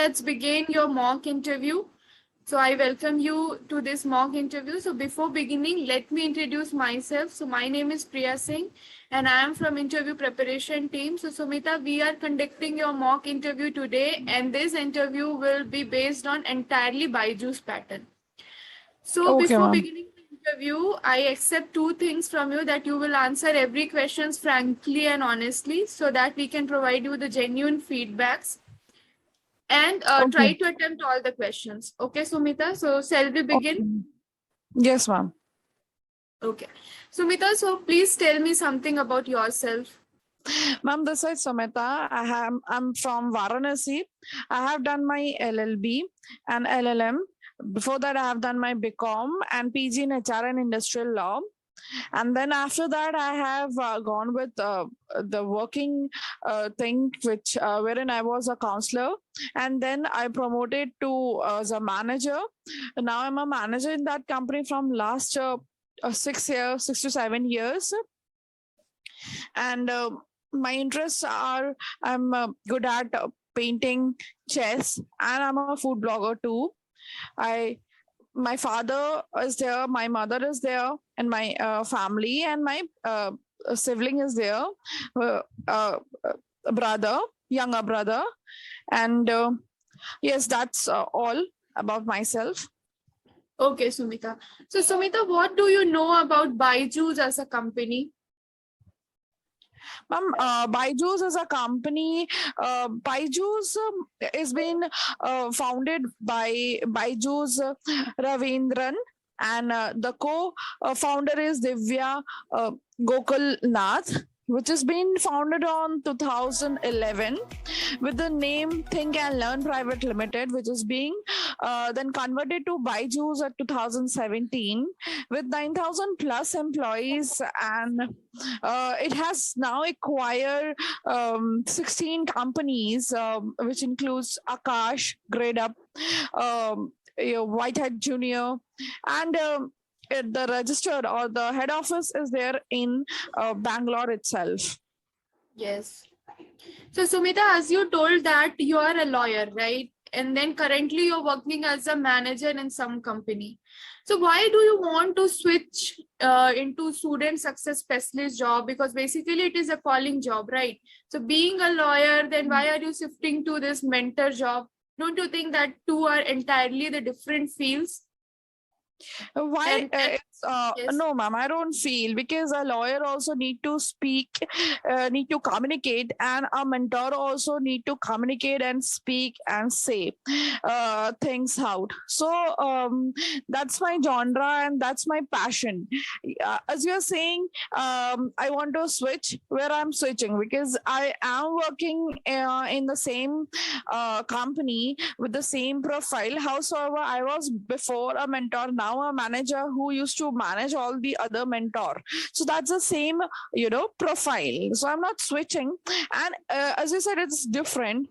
let's begin your mock interview. So I welcome you to this mock interview. So before beginning, let me introduce myself. So my name is Priya Singh and I am from interview preparation team. So Sumita, we are conducting your mock interview today and this interview will be based on entirely Byju's pattern. So Okay, before ma'am. beginning the interview, I accept two things from you, that you will answer every questions frankly and honestly so that we can provide you the genuine feedbacks and try Okay. to attempt all the questions. Okay, Sumita. So shall we begin? Okay. Yes, ma'am. Okay. Sumita, so please tell me something about yourself. Ma'am, this is Sumita. I'm from Varanasi. I have done my LLB and LLM. Before that, I have done my BCom and PG in HR and Industrial Law. And then after that, I have gone with the working thing, which wherein I was a counselor, and then I promoted to as a manager. Now I'm a manager in that company from last 6 years, 6 to 7 years, and my interests are I'm good at painting, chess, and I'm a food blogger too. I My father is there, my mother is there, and my family, and my sibling is there, uh, uh, brother, younger brother, and yes, that's all about myself. Okay, Sumita. So Sumita, what do you know about Byju's as a company? Ma'am, Byjus is a company. Byjus is been founded by Byjus Ravindran, and the co-founder is Divya Gokul Nath, which has been founded on 2011 with the name Think and Learn Private Limited, which is being then converted to Byjus at 2017 with 9,000 plus employees, and it has now acquired 16 companies, which includes Akash, Grade Up, Whitehead Junior, and the registered or the head office is there in Bangalore itself. Yes. So Sumita, as you told that you are a lawyer, right? And then currently you're working as a manager in some company. So why do you want to switch into student success specialist job? Because basically it is a calling job, right? So being a lawyer, then why are you shifting to this mentor job? Don't you think that two are entirely the different fields? Why? It's Yes. no, ma'am. I don't feel, because a lawyer also need to speak, need to communicate, and a mentor also need to communicate and speak and say things out. So that's my genre and that's my passion. As you're saying, I want to switch. Where I'm switching, because I am working in the same company with the same profile. Howsoever, I was before a mentor, now a manager who used to manage all the other mentor. So that's the same, profile. So I'm not switching. And as you said, it's different.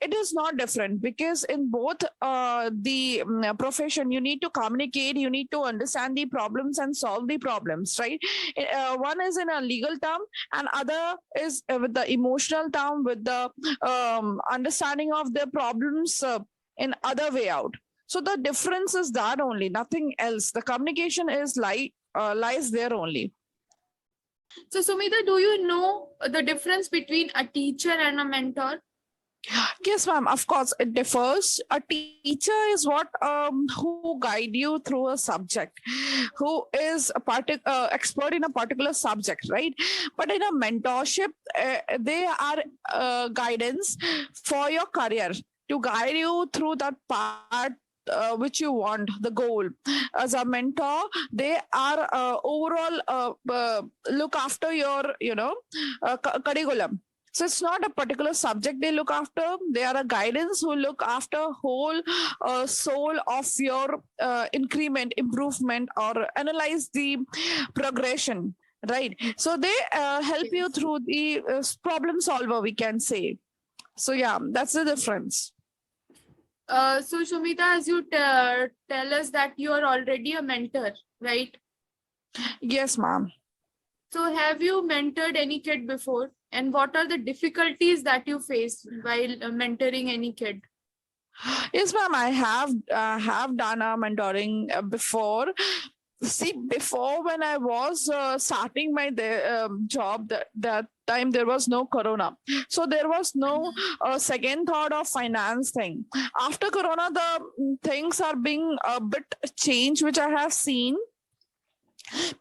It is not different, because in both the profession, you need to communicate, you need to understand the problems and solve the problems, right? One is in a legal term, and other is with the emotional term, with the understanding of the problems in other way out. So the difference is that only, nothing else. The communication is lies there only. So Sumita, do you know the difference between a teacher and a mentor? Yes, ma'am. Of course, it differs. A teacher is what who guide you through a subject, who is a expert in a particular subject, right? But in a mentorship, they are guidance for your career, to guide you through that part which you want, the goal. As a mentor, they are overall look after your, curriculum. So it's not a particular subject they look after. They are a guidance who look after whole soul of your increment, improvement, or analyze the progression, right? So they help you Yes. through the problem solver, we can say. So yeah, that's the difference. So Shumita, as you tell us that you are already a mentor, right? Yes, ma'am. So have you mentored any kid before? And what are the difficulties that you face while mentoring any kid? Yes, ma'am. I have done a mentoring before. See, before when I was starting my job, that time there was no corona, so there was no second thought of finance thing. After corona, the things are being a bit changed, which I have seen.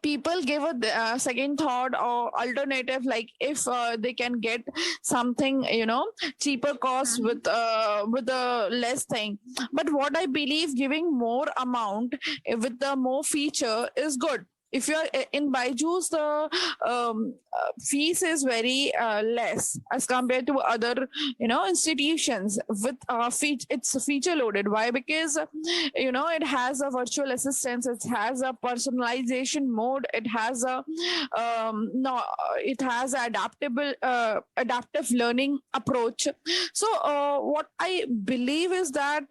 People give a second thought or alternative, like if they can get something, cheaper cost with a less thing. But what I believe, giving more amount with the more feature is good. If you're in Byju's, the fees is very less as compared to other, institutions with it's feature loaded. Why? Because it has a virtual assistant, it has a personalization mode, it has a no it has adaptive learning approach. So what I believe is that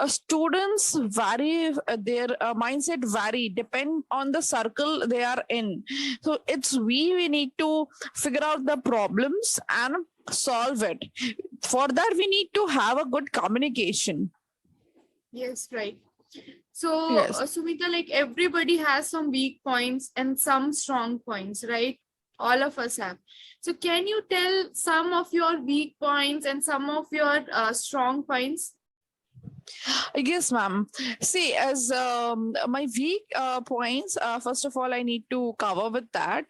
students vary, their mindset vary depend on the circle they are in. So it's we need to figure out the problems and solve it. For that we need to have a good communication. Yes, right. So, Yes. Sumita, like everybody has some weak points and some strong points, right? All of us have. So, can you tell some of your weak points and some of your strong points? Yes, ma'am. See, as my weak points, first of all, I need to cover with that.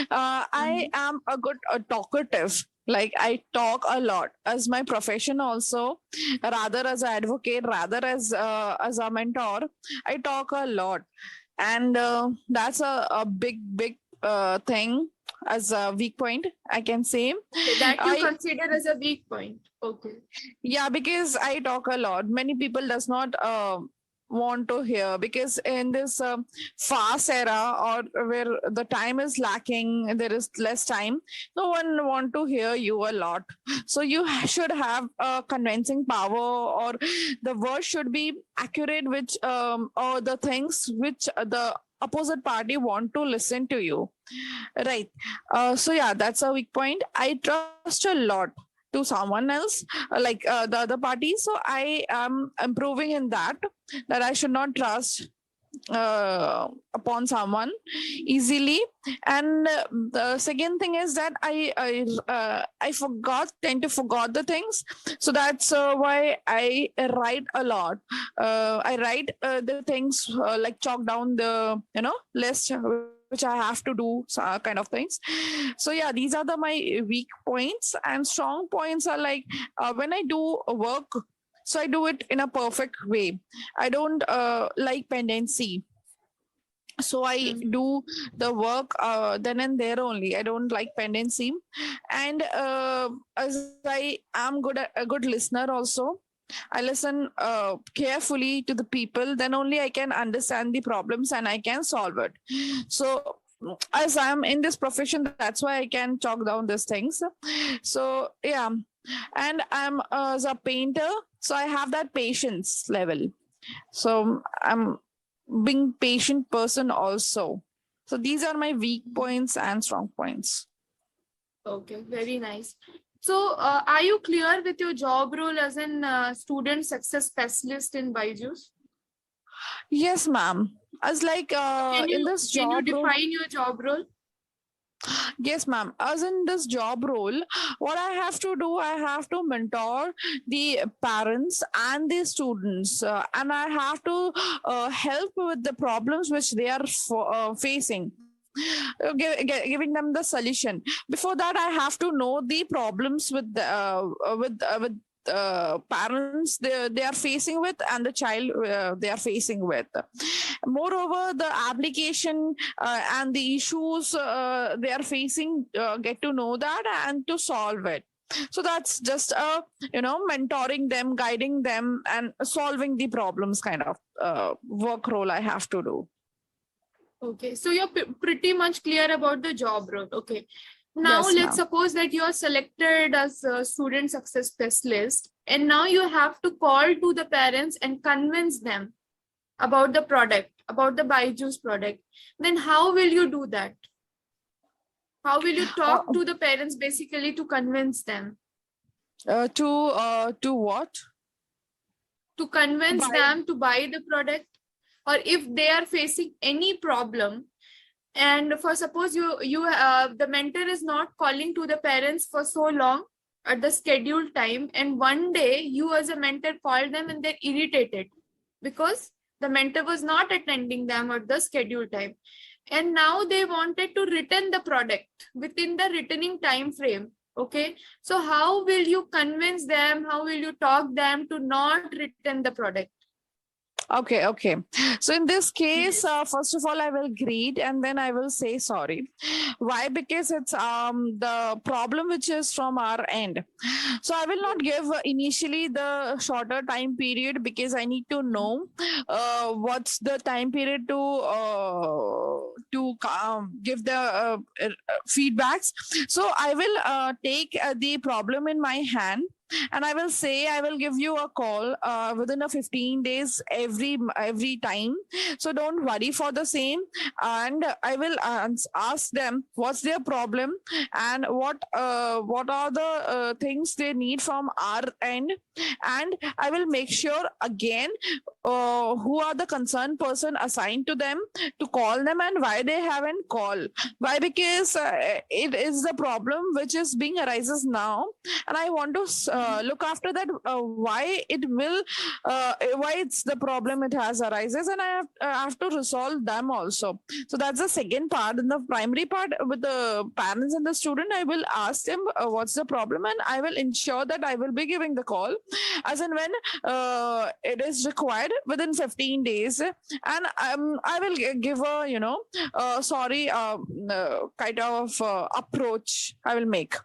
I Mhm. am a good talkative. Like I talk a lot as my profession also, rather as an advocate, rather as a mentor. I talk a lot, and that's a big thing as a weak point, I can say. Okay, that you I consider as a weak point. Okay. Yeah, because I talk a lot. Many people does not want to hear, because in this fast era, or where the time is lacking, there is less time. No one want to hear you a lot. So you should have a convincing power, or the word should be accurate, which or the things which the opposite party want to listen to you. Right. So yeah, that's a weak point. I trust a lot to someone else, like the other party. So I am improving in that I should not trust upon someone easily. And the second thing is that I tend to forgot the things. So that's why I write a lot. I write the things, like chalk down the list which I have to do, kind of things. So yeah, these are my weak points. And strong points are like, when I do work, so I do it in a perfect way. I don't like pendency. So I Mhm. do the work then and there only. I don't like pendency. And as I am a good listener also, I listen carefully to the people, then only I can understand the problems and I can solve it. So as I am in this profession, that's why I can chalk down these things. So yeah, and I'm as a painter, so I have that patience level. So I'm being patient person also. So these are my weak points and strong points. Okay, very nice. So, are you clear with your job role as an student success specialist in Byju's? Yes, ma'am. As like Can in you this can you job role, define your job role? yes, ma'am. As in this job role, what I have to do, I have to mentor the parents and the students, and I have to help with the problems which they are facing. Giving them the solution. Before that, I have to know the problems with parents they are facing with, and the child they are facing with. Moreover, the application and the issues they are facing, get to know that and to solve it. So that's just mentoring them, guiding them, and solving the problems kind of work role I have to do. Okay, so you're pretty much clear about the job role. Okay. Now Yes, let's ma'am. suppose that you are selected as a student success specialist, and now you have to call to the parents and convince them about the product, about the Byju's product. Then how will you do that? How will you talk to the parents basically to convince them? To what? to convince By them to buy the product? Or if they are facing any problem, and for suppose the mentor is not calling to the parents for so long at the scheduled time, and one day you as a mentor call them and they're irritated because the mentor was not attending them at the scheduled time, and now they wanted to return the product within the returning time frame. Okay, so how will you convince them, how will you talk them to not return the product? okay. So in this case, Yes. first of all, I will greet and then I will say sorry. Why? Because it's the problem which is from our end. So I will not give initially the shorter time period because I need to know what's the time period to give the feedbacks. So I will take the problem in my hand and I will say I will give you a call within a 15 days every time. So don't worry for the same, and I will ask them what's their problem and what are the things they need from our end, and I will make sure again who are the concerned person assigned to them to call them and why they haven't called. Why? Because it is the problem which is being arises now, and I want to look after that why it will why it's the problem it has arises, and I have to resolve them also. So that's the second part. In the primary part with the parents and the student, I will ask them what's the problem, and I will ensure that I will be giving the call as and when it is required within 15 days, and I will give a sorry kind of approach I will make.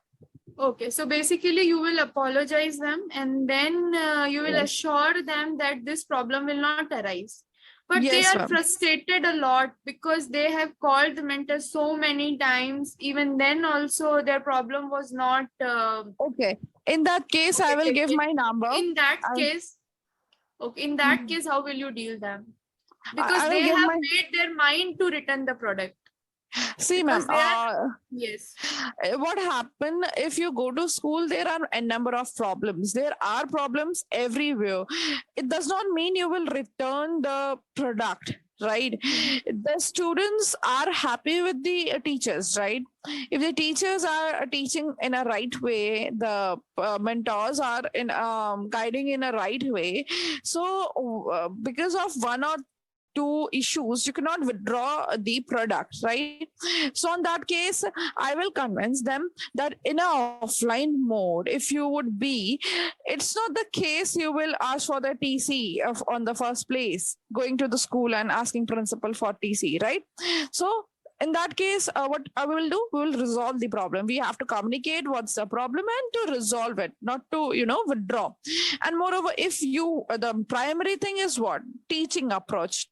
Okay, so basically you will apologize them, and then you will Yes. assure them that this problem will not arise. But they Yes, are ma'am. frustrated a lot because they have called the mentor so many times. Even then also their problem was not Okay. In that case, I okay, will give taken. my number. In that I'll, case, okay, in that case, how will you deal them? Because I will they give have my. made their mind to return the product. See, ma'am. Because they are, yes. What happen if you go to school? There are a number of problems. There are problems everywhere. It does not mean you will return the product, right? The students are happy with the teachers, right? If the teachers are teaching in a right way, the mentors are in guiding in a right way. So because of one or two issues, you cannot withdraw the product, right? So in that case, I will convince them that in a offline mode, if you would be, it's not the case you will ask for the TC on the first place, going to the school and asking principal for TC, right? So in that case, what I will do, we will resolve the problem. We have to communicate what's the problem and to resolve it, not to withdraw. And moreover, if you the primary thing is what teaching approach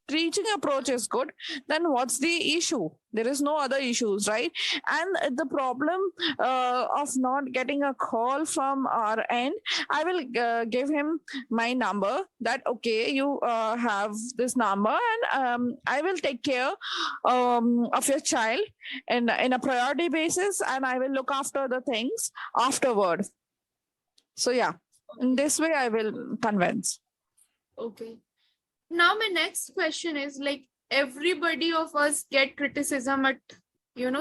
is good, then what's the issue? There is no other issues, right? And the problem of not getting a call from our end, I will give him my number, that okay, you have this number, and I will take care of your child in a priority basis, and I will look after the things afterward. So yeah, in this way I will convince. Okay. Now my next question is, like, everybody of us get criticism at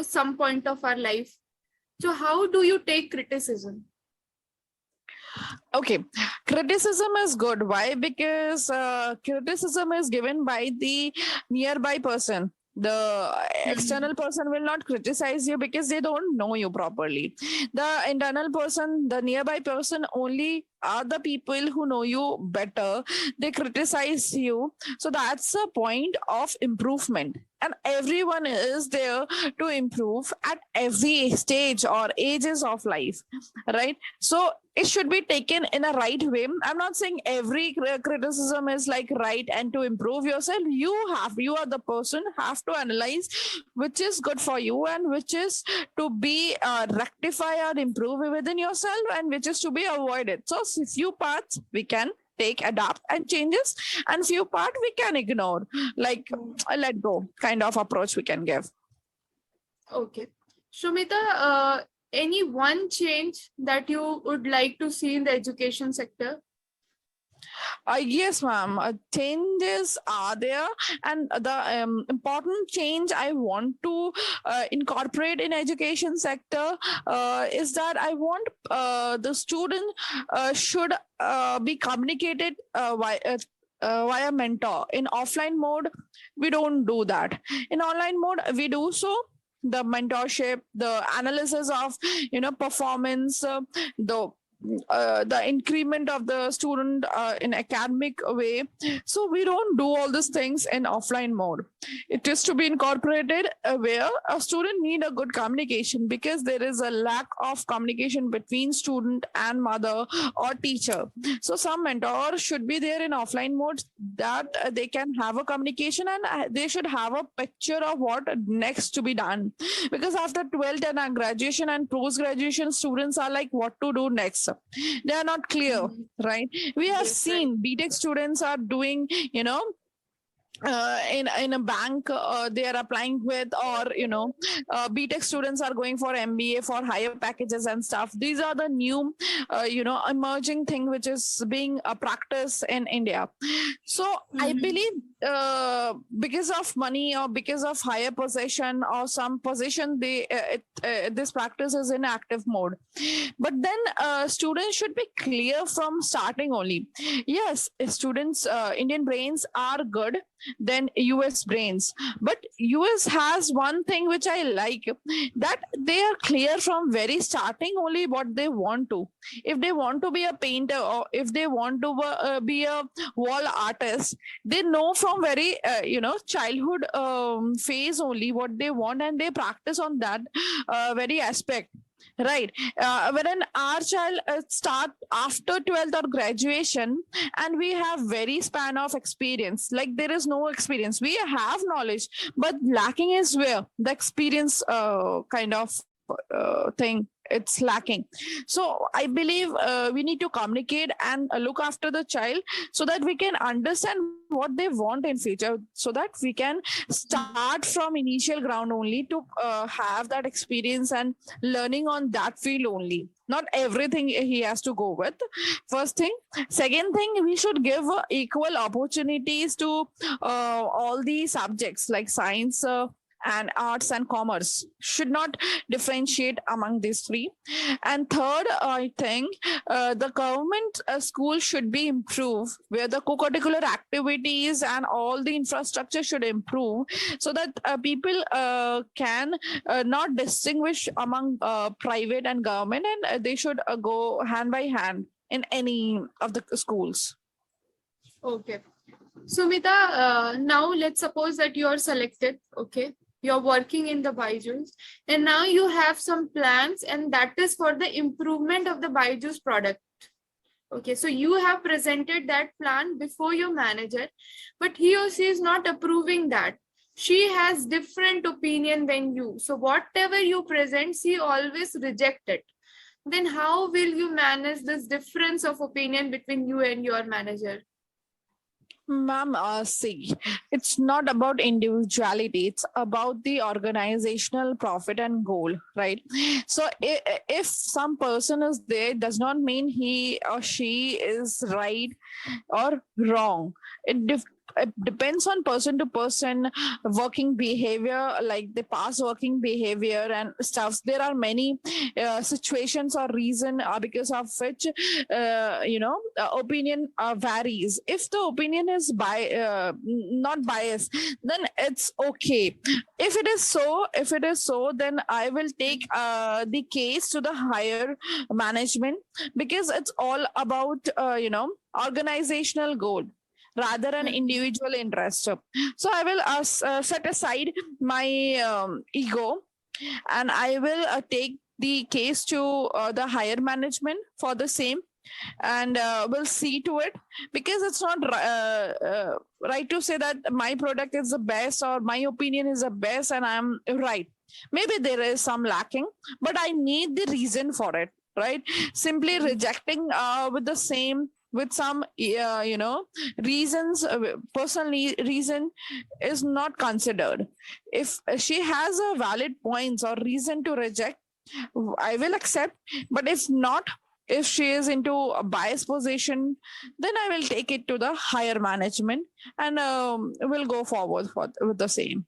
some point of our life. So how do you take criticism? Okay, criticism is good. Why? Because criticism is given by the nearby person. The external person will not criticize you because they don't know you properly. The internal person, the nearby person, only are the people who know you better. They criticize you. So that's a point of improvement. And everyone is there to improve at every stage or ages of life, right? So it should be taken in a right way. I'm not saying every criticism is like right, and to improve yourself, you are the person have to analyze which is good for you and which is to be rectify or improve within yourself, and which is to be avoided. So few parts we can take, adapt and changes, and few part we can ignore, like let go kind of approach we can give. Okay. Shumita, any one change that you would like to see in the education sector? Yes, ma'am. Changes are there, and the important change I want to incorporate in education sector is that I want the student should be communicated via mentor. In offline mode, we don't do that. In online mode, we do so. The mentorship, the analysis of performance, the increment of the student in academic way. So we don't do all these things in offline mode. It is to be incorporated where a student need a good communication, because there is a lack of communication between student and mother or teacher. So some mentor should be there in offline mode, that they can have a communication, and they should have a picture of what next to be done. Because after 12th and graduation and post graduation, students are like, what to do next? They are not clear, Mhm. right? We have Yes, right. seen BTech students are doing, in a bank they are applying with, or BTech students are going for MBA for higher packages and stuff. These are the new emerging thing which is being practiced in India. So I Mhm. believe because of money or because of higher possession or some position, this practice is in active mode. But then students should be clear from starting only. Yes, students, Indian brains are good than US brains, but US has one thing which I like, that they are clear from very starting only what they want to. If they want to be a painter, or if they want to be a wall artist, they know from very childhood phase only what they want, and they practice on that very aspect, right? When our child start after 12th or graduation, and we have very span of experience, like there is no experience, we have knowledge, but lacking is where the experience kind of thing, it's lacking. So I believe we need to communicate and look after the child, so that we can understand what they want in future, so that we can start from initial ground only to have that experience and learning on that field only. Not everything he has to go with. First thing. Second thing, we should give equal opportunities to all the subjects like science, and arts and commerce. Should not differentiate among these three. And third, I think the government school should be improved, where the co-curricular activities and all the infrastructure should improve, so that people can not distinguish among private and government, and they should go hand by hand in any of the schools. Okay. Sumita, now let's suppose that you are selected, okay? You're working in the Byjus, and now you have some plans, and that is for the improvement of the Byjus product. Okay, so you have presented that plan before your manager, but he or she is not approving that. She has different opinion than you. So whatever you present, she always reject it. Then how will you manage this difference of opinion between you and your manager? Ma'am, see, it's not about individuality. It's about the organizational profit and goal, right? So if some person is there, does not mean he or she is right or wrong. It depends on person to person working behavior, like the past working behavior and stuff. There are many situations or reason because of which opinion varies. If the opinion is not biased, then it's okay. If it is so, then I will take the case to the higher management, because it's all about organizational goal rather than individual interest. So I will set aside my ego, and I will take the case to the higher management for the same, and we'll see to it, because it's not right to say that my product is the best or my opinion is the best and I'm right. Maybe there is some lacking, but I need the reason for it, right? Simply rejecting with the same, with some reasons, personally reason is not considered. If she has a valid points or reason to reject, I will accept. But if not, If she is into a bias position, then I will take it to the higher management and will go forward with the same.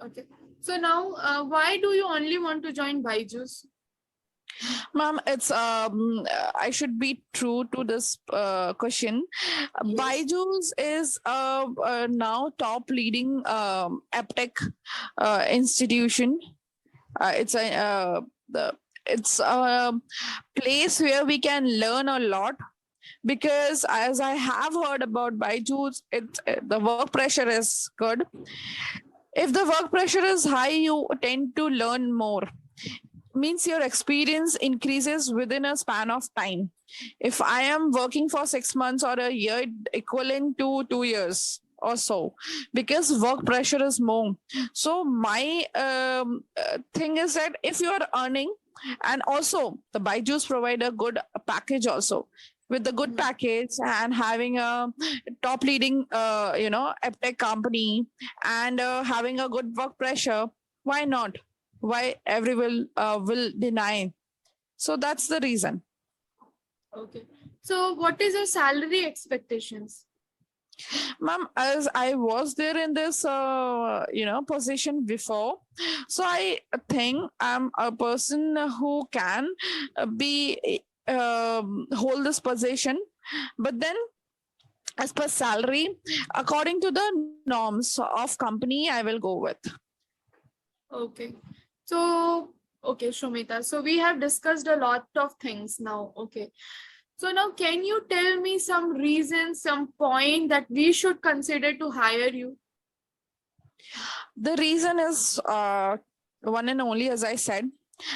Okay. So now, why do you only want to join Byjus? Ma'am, it's I should be true to this question. Yes. Byjus is now top leading aptech institution. It's a it's a place where we can learn a lot, because as I have heard about Byju's, the work pressure is good. If the work pressure is high, you tend to learn more. Means your experience increases within a span of time. If I am working for 6 months or a year, equivalent to 2 years or so, because work pressure is more. So my thing is that if you are earning, and also the Byju's provide a good package also, with the good package and having a top leading tech company, and having a good work pressure, why not? Why everyone will deny? So that's the reason. Okay. So what is your salary expectations? Ma'am, as I was there in this position before, so I think I'm a person who can be hold this position, but then as per salary, according to the norms of company, I will go with. Okay. So, okay, Shumita. So we have discussed a lot of things now. Okay. So now can you tell me some reasons, some point that we should consider to hire you? The reason is one and only, as I said,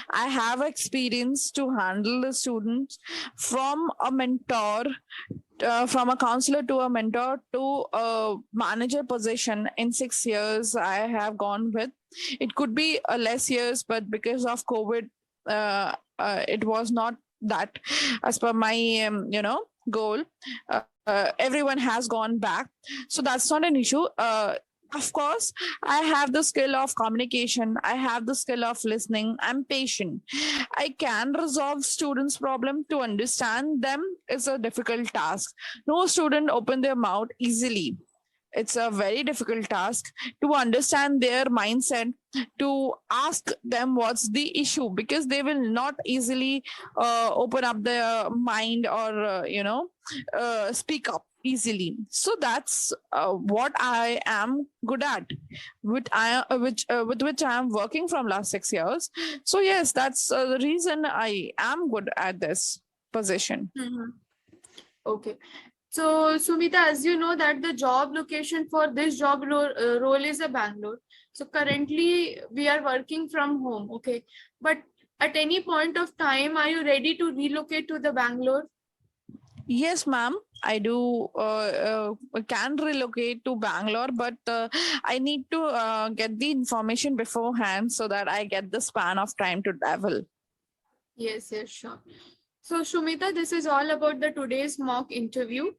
I have experience to handle the students from a mentor, from a counselor to a mentor to a manager position in 6 years. I have gone with. It could be less years, but because of COVID, it was not that as per my goal. Everyone has gone back, so that's not an issue. Of course, I have the skill of communication. I have the skill of listening. I'm patient. I can resolve students' problem. To understand them is a difficult task. No student open their mouth easily. It's a very difficult task to understand their mindset, to ask them what's the issue, because they will not easily open up their mind or speak up easily. So that's what I am good at, with which I am working from last 6 years. So yes, that's the reason I am good at this position. Okay. So, Sumita, as you know that the job location for this job role is a Bangalore. So currently we are working from home. Okay. But at any point of time, are you ready to relocate to the Bangalore? Yes, ma'am. I do can relocate to Bangalore, but I need to get the information beforehand so that I get the span of time to travel. Yes, sure. So, Shumita, this is all about the today's mock interview.